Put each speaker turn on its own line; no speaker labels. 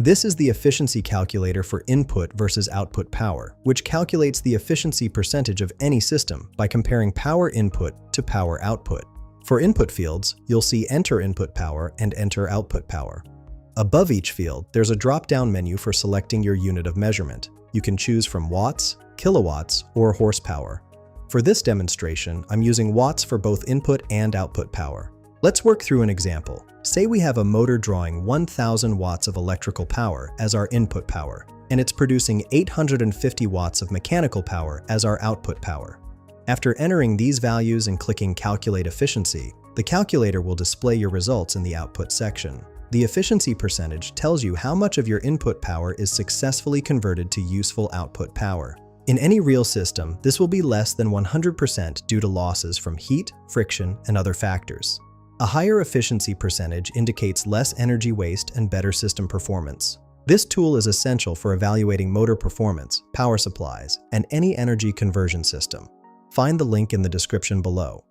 This is the efficiency calculator for input versus output power, which calculates the efficiency percentage of any system by comparing power input to power output. For input fields, you'll see Enter Input Power and Enter Output Power. Above each field, there's a drop-down menu for selecting your unit of measurement. You can choose from watts, kilowatts, or horsepower. For this demonstration, I'm using watts for both input and output power. Let's work through an example. Say we have a motor drawing 1,000 watts of electrical power as our input power, and it's producing 850 watts of mechanical power as our output power. After entering these values and clicking Calculate Efficiency, the calculator will display your results in the output section. The efficiency percentage tells you how much of your input power is successfully converted to useful output power. In any real system, this will be less than 100% due to losses from heat, friction, and other factors. A higher efficiency percentage indicates less energy waste and better system performance. This tool is essential for evaluating motor performance, power supplies, and any energy conversion system. Find the link in the description below.